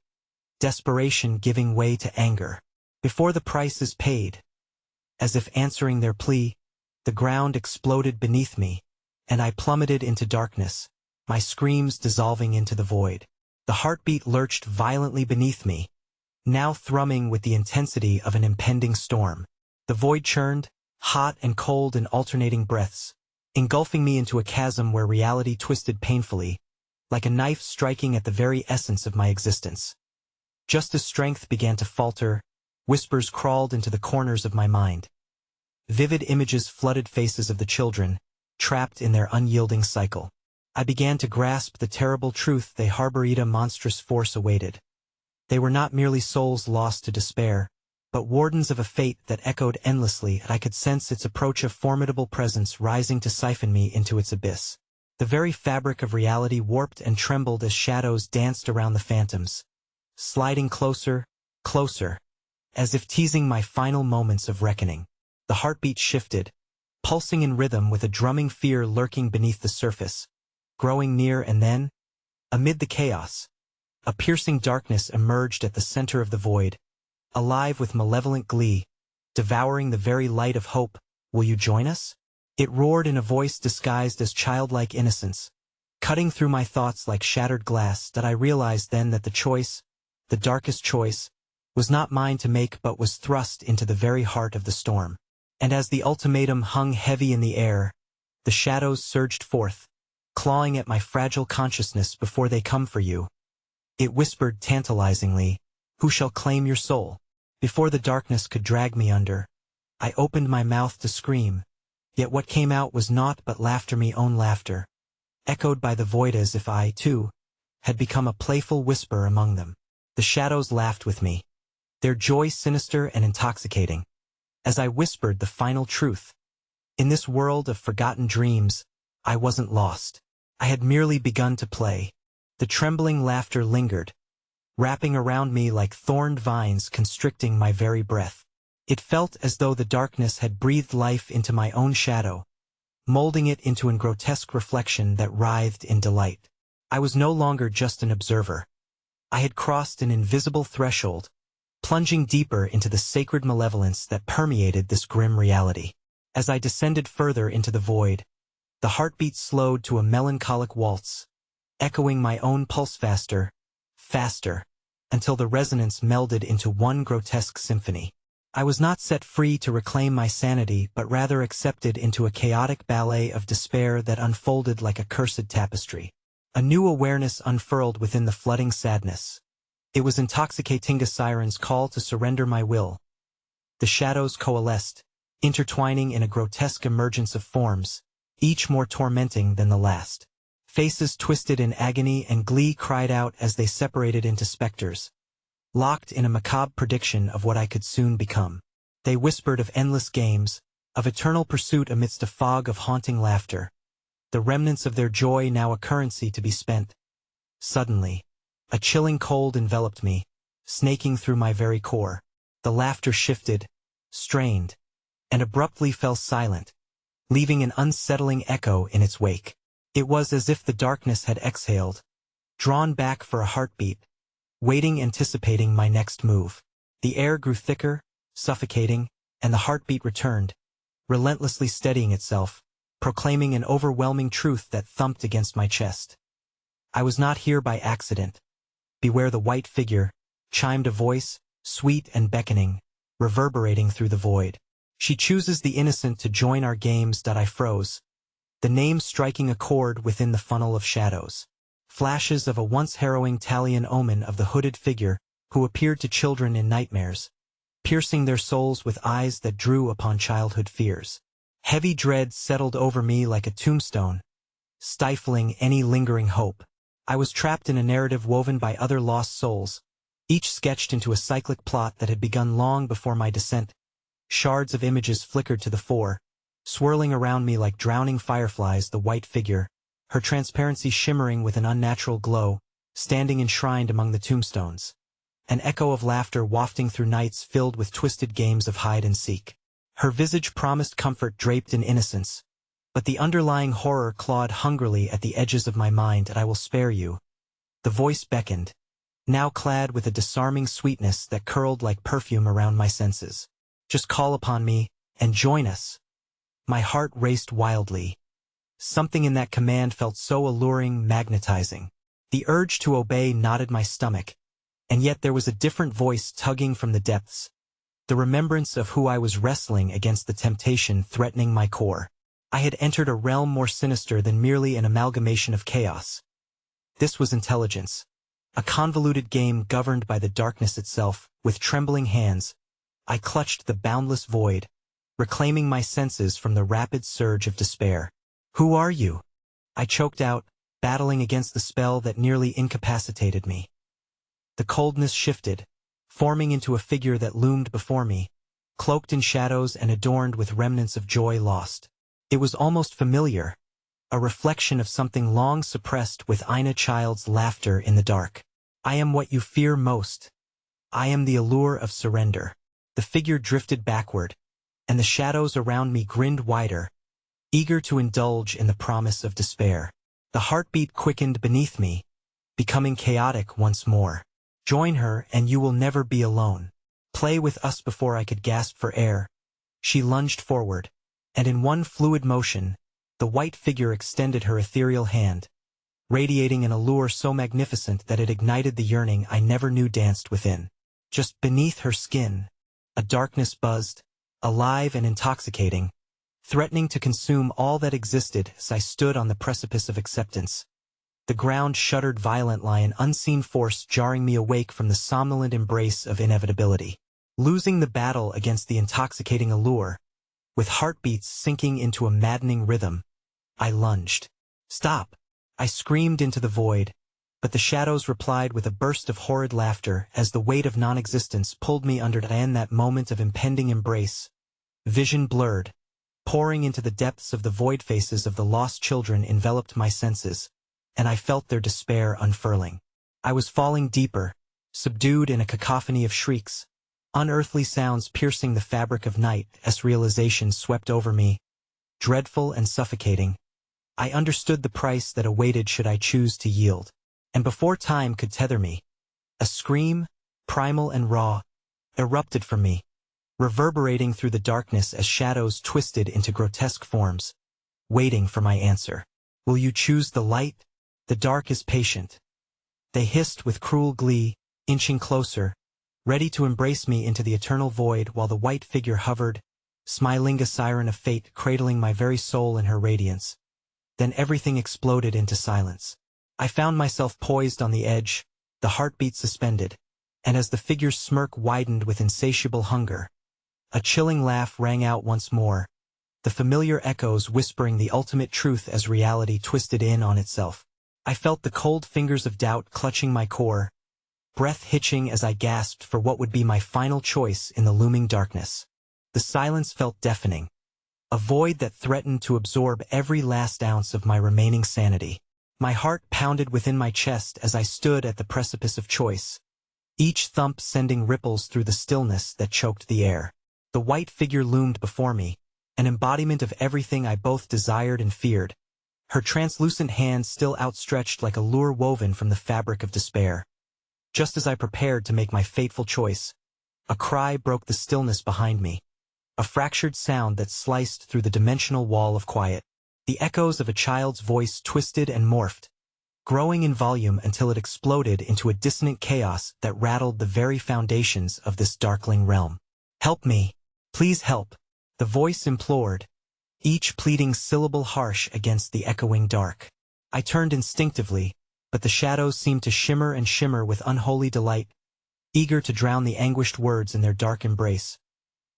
desperation giving way to anger. Before the price is paid, as if answering their plea, the ground exploded beneath me, and I plummeted into darkness, my screams dissolving into the void. The heartbeat lurched violently beneath me, now thrumming with the intensity of an impending storm. The void churned, hot and cold in alternating breaths, engulfing me into a chasm where reality twisted painfully, like a knife striking at the very essence of my existence. Just as strength began to falter, whispers crawled into the corners of my mind. Vivid images flooded faces of the children, trapped in their unyielding cycle. I began to grasp the terrible truth they harbored. A monstrous force awaited. They were not merely souls lost to despair, but wardens of a fate that echoed endlessly, and I could sense its approach, a formidable presence rising to siphon me into its abyss. The very fabric of reality warped and trembled as shadows danced around the phantoms, sliding closer, closer, as if teasing my final moments of reckoning. The heartbeat shifted, pulsing in rhythm with a drumming fear lurking beneath the surface, growing near, and then, amid the chaos, a piercing darkness emerged at the center of the void, alive with malevolent glee, devouring the very light of hope. Will you join us? It roared in a voice disguised as childlike innocence, cutting through my thoughts like shattered glass. That I realized then that the choice, the darkest choice, was not mine to make but was thrust into the very heart of the storm. And as the ultimatum hung heavy in the air, the shadows surged forth, clawing at my fragile consciousness. Before they come for you, it whispered tantalizingly, who shall claim your soul? Before the darkness could drag me under, I opened my mouth to scream, yet what came out was naught but laughter, my own laughter, echoed by the void as if I, too, had become a playful whisper among them. The shadows laughed with me, their joy sinister and intoxicating, as I whispered the final truth. In this world of forgotten dreams, I wasn't lost. I had merely begun to play. The trembling laughter lingered, wrapping around me like thorned vines constricting my very breath. It felt as though the darkness had breathed life into my own shadow, molding it into a grotesque reflection that writhed in delight. I was no longer just an observer. I had crossed an invisible threshold, plunging deeper into the sacred malevolence that permeated this grim reality. As I descended further into the void, the heartbeat slowed to a melancholic waltz, echoing my own pulse faster, faster, until the resonance melded into one grotesque symphony. I was not set free to reclaim my sanity but rather accepted into a chaotic ballet of despair that unfolded like a cursed tapestry. A new awareness unfurled within the flooding sadness. It was intoxicating a siren's call to surrender my will. The shadows coalesced, intertwining in a grotesque emergence of forms, each more tormenting than the last. Faces twisted in agony and glee cried out as they separated into specters, locked in a macabre prediction of what I could soon become. They whispered of endless games, of eternal pursuit amidst a fog of haunting laughter, the remnants of their joy now a currency to be spent. Suddenly, a chilling cold enveloped me, snaking through my very core. The laughter shifted, strained, and abruptly fell silent, leaving an unsettling echo in its wake. It was as if the darkness had exhaled, drawn back for a heartbeat, waiting anticipating my next move. The air grew thicker, suffocating, and the heartbeat returned, relentlessly steadying itself, proclaiming an overwhelming truth that thumped against my chest. I was not here by accident. Beware the white figure, chimed a voice, sweet and beckoning, reverberating through the void. She chooses the innocent to join our games. I froze, the name striking a chord within the funnel of shadows. Flashes of a once harrowing Talion omen of the hooded figure who appeared to children in nightmares, piercing their souls with eyes that drew upon childhood fears. Heavy dread settled over me like a tombstone, stifling any lingering hope. I was trapped in a narrative woven by other lost souls, each sketched into a cyclic plot that had begun long before my descent. Shards of images flickered to the fore, swirling around me like drowning fireflies. The white figure, her transparency shimmering with an unnatural glow, standing enshrined among the tombstones. An echo of laughter wafting through nights filled with twisted games of hide and seek. Her visage promised comfort draped in innocence, but the underlying horror clawed hungrily at the edges of my mind. I will spare you. The voice beckoned, now clad with a disarming sweetness that curled like perfume around my senses. Just call upon me, and join us. My heart raced wildly. Something in that command felt so alluring, magnetizing. The urge to obey knotted my stomach, and yet there was a different voice tugging from the depths. The remembrance of who I was wrestling against, the temptation threatening my core. I had entered a realm more sinister than merely an amalgamation of chaos. This was intelligence, a convoluted game governed by the darkness itself. With trembling hands, I clutched the boundless void, reclaiming my senses from the rapid surge of despair. "Who are you?" I choked out, battling against the spell that nearly incapacitated me. The coldness shifted, forming into a figure that loomed before me, cloaked in shadows and adorned with remnants of joy lost. It was almost familiar, a reflection of something long suppressed within a child's laughter in the dark. "I am what you fear most. I am the allure of surrender." The figure drifted backward, and the shadows around me grinned wider, eager to indulge in the promise of despair. The heartbeat quickened beneath me, becoming chaotic once more. "Join her and you will never be alone. Play with us." Before I could gasp for air, she lunged forward, and in one fluid motion, the white figure extended her ethereal hand, radiating an allure so magnificent that it ignited the yearning I never knew danced within. Just beneath her skin, a darkness buzzed, alive and intoxicating, threatening to consume all that existed. As I stood on the precipice of acceptance, the ground shuddered violently, an unseen force jarring me awake from the somnolent embrace of inevitability. Losing the battle against the intoxicating allure, with heartbeats sinking into a maddening rhythm, I lunged. "Stop!" I screamed into the void, but the shadows replied with a burst of horrid laughter as the weight of non-existence pulled me under in that moment of impending embrace. Vision blurred. Pouring into the depths of the void, faces of the lost children enveloped my senses, and I felt their despair unfurling. I was falling deeper, subdued in a cacophony of shrieks, unearthly sounds piercing the fabric of night as realization swept over me, dreadful and suffocating. I understood the price that awaited should I choose to yield, and before time could tether me, a scream, primal and raw, erupted from me, reverberating through the darkness as shadows twisted into grotesque forms, waiting for my answer. Will you choose the light? The dark is patient. They hissed with cruel glee, inching closer, ready to embrace me into the eternal void while the white figure hovered, smiling a siren of fate cradling my very soul in her radiance. Then everything exploded into silence. I found myself poised on the edge, the heartbeat suspended, and as the figure's smirk widened with insatiable hunger, a chilling laugh rang out once more, the familiar echoes whispering the ultimate truth as reality twisted in on itself. I felt the cold fingers of doubt clutching my core, breath hitching as I gasped for what would be my final choice in the looming darkness. The silence felt deafening, a void that threatened to absorb every last ounce of my remaining sanity. My heart pounded within my chest as I stood at the precipice of choice, each thump sending ripples through the stillness that choked the air. The white figure loomed before me, an embodiment of everything I both desired and feared, her translucent hand still outstretched like a lure woven from the fabric of despair. Just as I prepared to make my fateful choice, a cry broke the stillness behind me, a fractured sound that sliced through the dimensional wall of quiet. The echoes of a child's voice twisted and morphed, growing in volume until it exploded into a dissonant chaos that rattled the very foundations of this darkling realm. "Help me! Please help!" the voice implored, each pleading syllable harsh against the echoing dark. I turned instinctively, but the shadows seemed to shimmer and shimmer with unholy delight, eager to drown the anguished words in their dark embrace.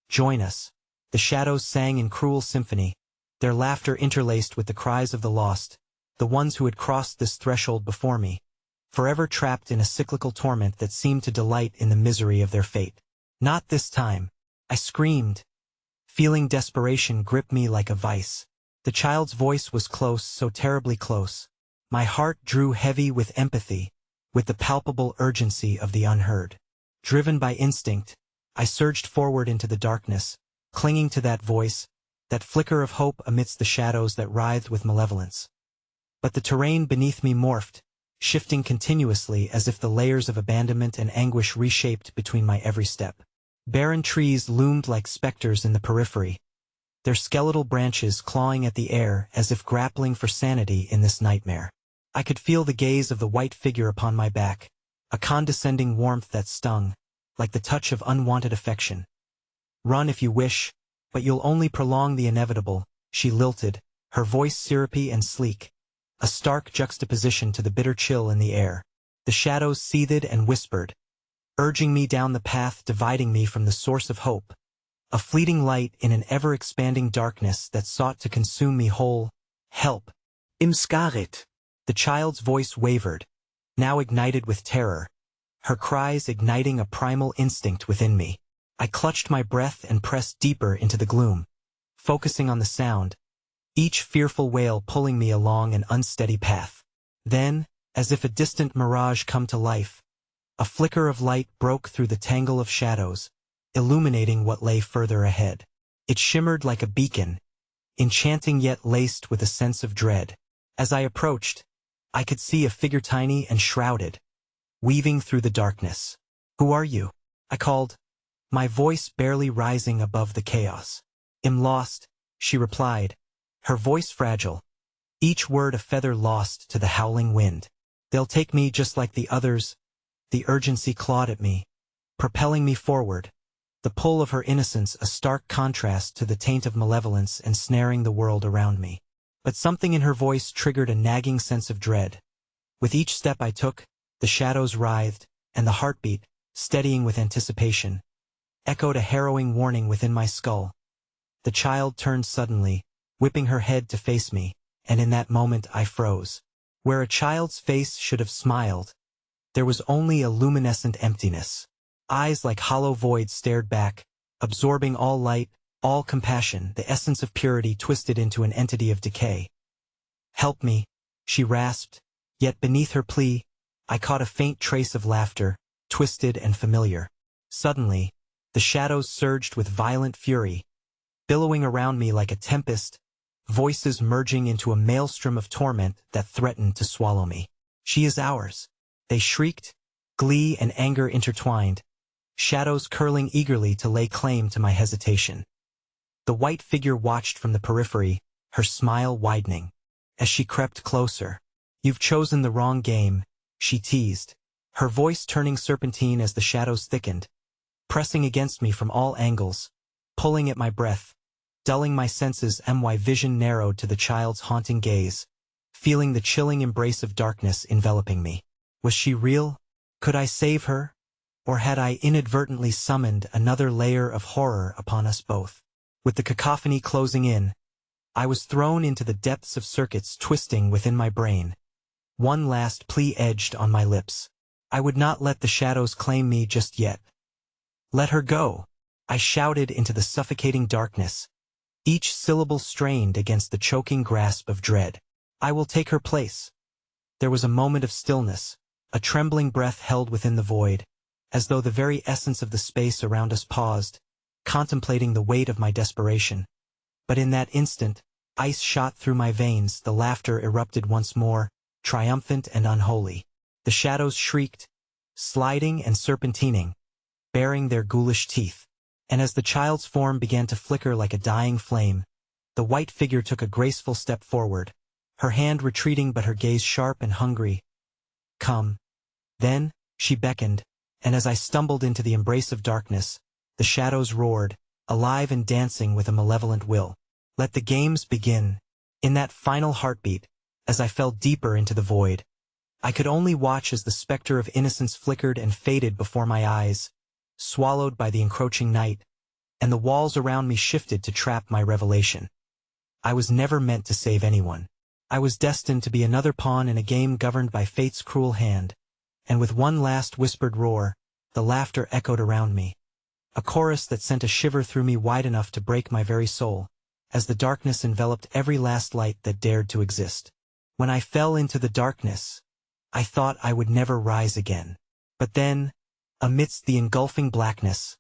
"Join us," the shadows sang in cruel symphony, their laughter interlaced with the cries of the lost, the ones who had crossed this threshold before me, forever trapped in a cyclical torment that seemed to delight in the misery of their fate. "Not this time," I screamed, feeling desperation grip me like a vice. The child's voice was close, so terribly close. My heart drew heavy with empathy, with the palpable urgency of the unheard. Driven by instinct, I surged forward into the darkness, clinging to that voice, that flicker of hope amidst the shadows that writhed with malevolence. But the terrain beneath me morphed, shifting continuously as if the layers of abandonment and anguish reshaped between my every step. Barren trees loomed like specters in the periphery, their skeletal branches clawing at the air as if grappling for sanity in this nightmare. I could feel the gaze of the white figure upon my back, a condescending warmth that stung, like the touch of unwanted affection. "Run if you wish, but you'll only prolong the inevitable," she lilted, her voice syrupy and sleek, a stark juxtaposition to the bitter chill in the air. The shadows seethed and whispered, urging me down the path dividing me from the source of hope, a fleeting light in an ever-expanding darkness that sought to consume me whole. "Help! Im Skarit!" The child's voice wavered, now ignited with terror, her cries igniting a primal instinct within me. I clutched my breath and pressed deeper into the gloom, focusing on the sound, each fearful wail pulling me along an unsteady path. Then, as if a distant mirage come to life, a flicker of light broke through the tangle of shadows, illuminating what lay further ahead. It shimmered like a beacon, enchanting yet laced with a sense of dread. As I approached, I could see a figure tiny and shrouded, weaving through the darkness. "Who are you?" I called, my voice barely rising above the chaos. "I'm lost," she replied, her voice fragile, each word a feather lost to the howling wind. "They'll take me just like the others." The urgency clawed at me, propelling me forward, the pull of her innocence a stark contrast to the taint of malevolence ensnaring the world around me. But something in her voice triggered a nagging sense of dread. With each step I took, the shadows writhed, and the heartbeat, steadying with anticipation, echoed a harrowing warning within my skull. The child turned suddenly, whipping her head to face me, and in that moment I froze. Where a child's face should have smiled, there was only a luminescent emptiness. Eyes like hollow voids stared back, absorbing all light, all compassion, the essence of purity twisted into an entity of decay. "Help me," she rasped, yet beneath her plea, I caught a faint trace of laughter, twisted and familiar. Suddenly, the shadows surged with violent fury, billowing around me like a tempest, voices merging into a maelstrom of torment that threatened to swallow me. "She is ours," they shrieked, glee and anger intertwined, shadows curling eagerly to lay claim to my hesitation. The white figure watched from the periphery, her smile widening. As she crept closer, "You've chosen the wrong game," she teased, her voice turning serpentine as the shadows thickened, pressing against me from all angles, pulling at my breath, dulling my senses. My vision narrowed to the child's haunting gaze, feeling the chilling embrace of darkness enveloping me. Was she real? Could I save her? Or had I inadvertently summoned another layer of horror upon us both? With the cacophony closing in, I was thrown into the depths of circuits twisting within my brain. One last plea edged on my lips. I would not let the shadows claim me just yet. "Let her go," I shouted into the suffocating darkness, each syllable strained against the choking grasp of dread. "I will take her place." There was a moment of stillness, a trembling breath held within the void, as though the very essence of the space around us paused, contemplating the weight of my desperation. But in that instant, ice shot through my veins, the laughter erupted once more, triumphant and unholy. The shadows shrieked, sliding and serpentining, baring their ghoulish teeth. And as the child's form began to flicker like a dying flame, the white figure took a graceful step forward, her hand retreating but her gaze sharp and hungry. "Come." Then, she beckoned, and as I stumbled into the embrace of darkness, the shadows roared, alive and dancing with a malevolent will. Let the games begin. In that final heartbeat, as I fell deeper into the void, I could only watch as the specter of innocence flickered and faded before my eyes, swallowed by the encroaching night, and the walls around me shifted to trap my revelation. I was never meant to save anyone. I was destined to be another pawn in a game governed by fate's cruel hand, and with one last whispered roar, the laughter echoed around me. A chorus that sent a shiver through me wide enough to break my very soul, as the darkness enveloped every last light that dared to exist. When I fell into the darkness, I thought I would never rise again. But then, amidst the engulfing blackness,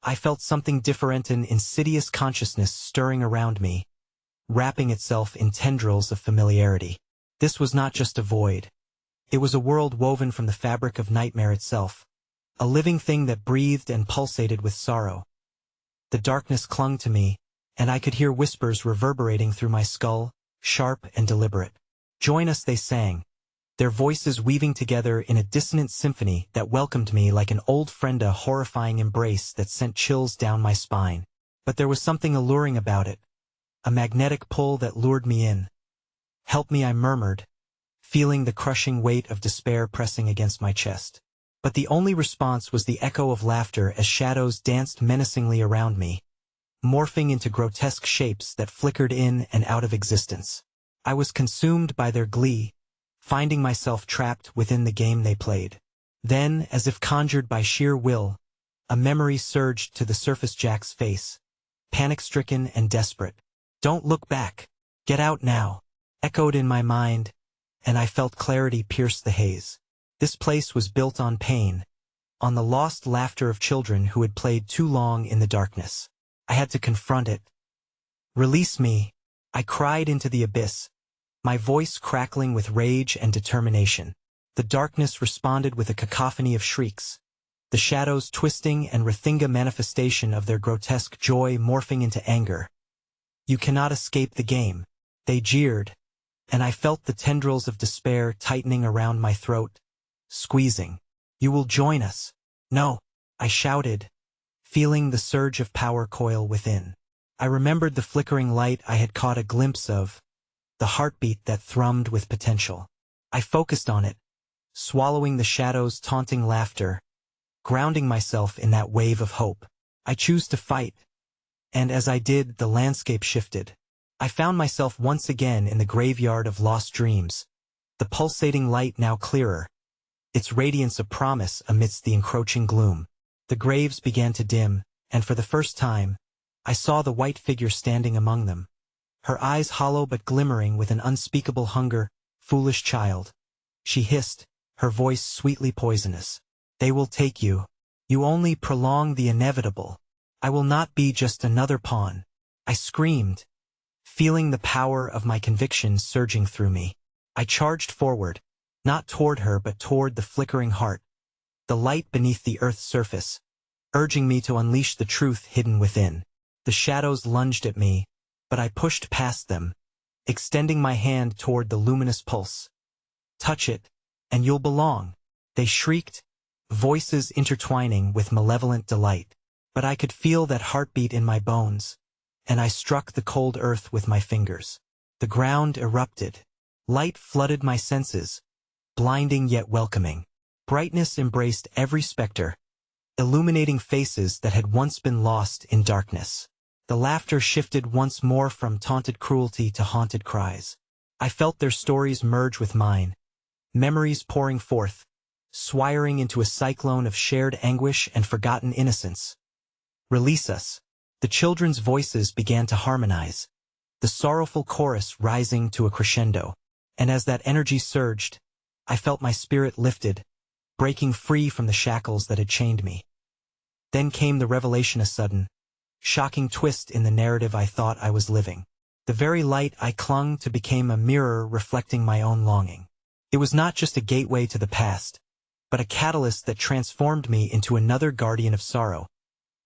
I felt something different, an insidious consciousness stirring around me, wrapping itself in tendrils of familiarity. This was not just a void. It was a world woven from the fabric of nightmare itself, a living thing that breathed and pulsated with sorrow. The darkness clung to me, and I could hear whispers reverberating through my skull, sharp and deliberate. "Join us," they sang, their voices weaving together in a dissonant symphony that welcomed me like an old friend, a horrifying embrace that sent chills down my spine. But there was something alluring about it, a magnetic pull that lured me in. "Help me," I murmured, feeling the crushing weight of despair pressing against my chest. But the only response was the echo of laughter as shadows danced menacingly around me, morphing into grotesque shapes that flickered in and out of existence. I was consumed by their glee, finding myself trapped within the game they played. Then, as if conjured by sheer will, a memory surged to the surface. Jack's face, panic-stricken and desperate. "Don't look back. Get out now," echoed in my mind, and I felt clarity pierce the haze. This place was built on pain, on the lost laughter of children who had played too long in the darkness. I had to confront it. "Release me," I cried into the abyss, my voice crackling with rage and determination. The darkness responded with a cacophony of shrieks, the shadows twisting and rethinga manifestation of their grotesque joy morphing into anger. "You cannot escape the game," they jeered, and I felt the tendrils of despair tightening around my throat, squeezing. "You will join us." "No," I shouted, feeling the surge of power coil within. I remembered the flickering light I had caught a glimpse of, the heartbeat that thrummed with potential. I focused on it, swallowing the shadows' taunting laughter, grounding myself in that wave of hope. I chose to fight, and as I did, the landscape shifted. I found myself once again in the graveyard of lost dreams, the pulsating light now clearer, its radiance a promise amidst the encroaching gloom. The graves began to dim, and for the first time, I saw the white figure standing among them. Her eyes hollow but glimmering with an unspeakable hunger. Foolish child, she hissed, her voice sweetly poisonous. They will take you. You only prolong the inevitable. I will not be just another pawn. I screamed, feeling the power of my conviction surging through me. I charged forward, not toward her but toward the flickering heart, the light beneath the earth's surface, urging me to unleash the truth hidden within. The shadows lunged at me, but I pushed past them, extending my hand toward the luminous pulse. Touch it, and you'll belong, they shrieked, voices intertwining with malevolent delight. But I could feel that heartbeat in my bones, and I struck the cold earth with my fingers. The ground erupted. Light flooded my senses, blinding yet welcoming. Brightness embraced every specter, illuminating faces that had once been lost in darkness. The laughter shifted once more from taunted cruelty to haunted cries. I felt their stories merge with mine, memories pouring forth, swiring into a cyclone of shared anguish and forgotten innocence. Release us. The children's voices began to harmonize, the sorrowful chorus rising to a crescendo. And as that energy surged, I felt my spirit lifted, breaking free from the shackles that had chained me. Then came the revelation, a sudden, shocking twist in the narrative I thought I was living. The very light I clung to became a mirror reflecting my own longing. It was not just a gateway to the past, but a catalyst that transformed me into another guardian of sorrow,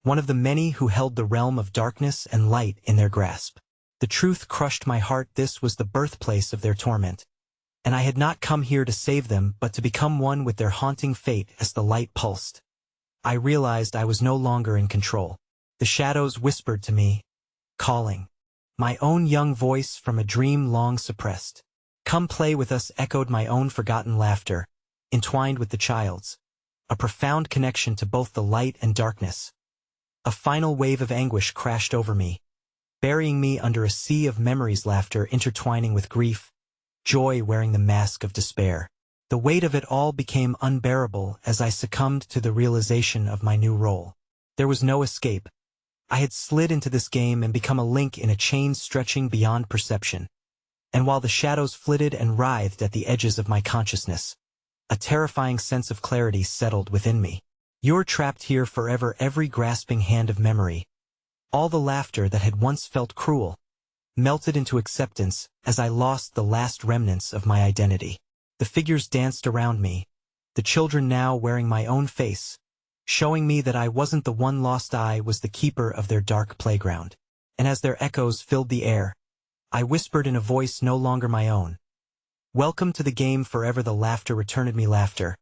one of the many who held the realm of darkness and light in their grasp. The truth crushed my heart. This was the birthplace of their torment, and I had not come here to save them but to become one with their haunting fate. As the light pulsed, I realized I was no longer in control. The shadows whispered to me, calling. My own young voice from a dream long suppressed. Come play with us, echoed my own forgotten laughter, entwined with the child's, a profound connection to both the light and darkness. A final wave of anguish crashed over me, burying me under a sea of memories, laughter intertwining with grief, joy wearing the mask of despair. The weight of it all became unbearable as I succumbed to the realization of my new role. There was no escape. I had slid into this game and become a link in a chain stretching beyond perception. And while the shadows flitted and writhed at the edges of my consciousness, a terrifying sense of clarity settled within me. You're trapped here forever. Every grasping hand of memory, all the laughter that had once felt cruel, melted into acceptance as I lost the last remnants of my identity. The figures danced around me, the children now wearing my own face, showing me that I wasn't the one lost. I was the keeper of their dark playground. And as their echoes filled the air, I whispered in a voice no longer my own, welcome to the game forever. The laughter returned me, laughter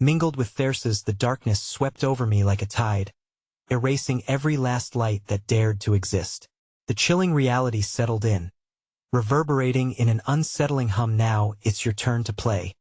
mingled with theirs. The darkness swept over me like a tide, erasing every last light that dared to exist. The chilling reality settled in, reverberating in an unsettling hum. Now it's your turn to play.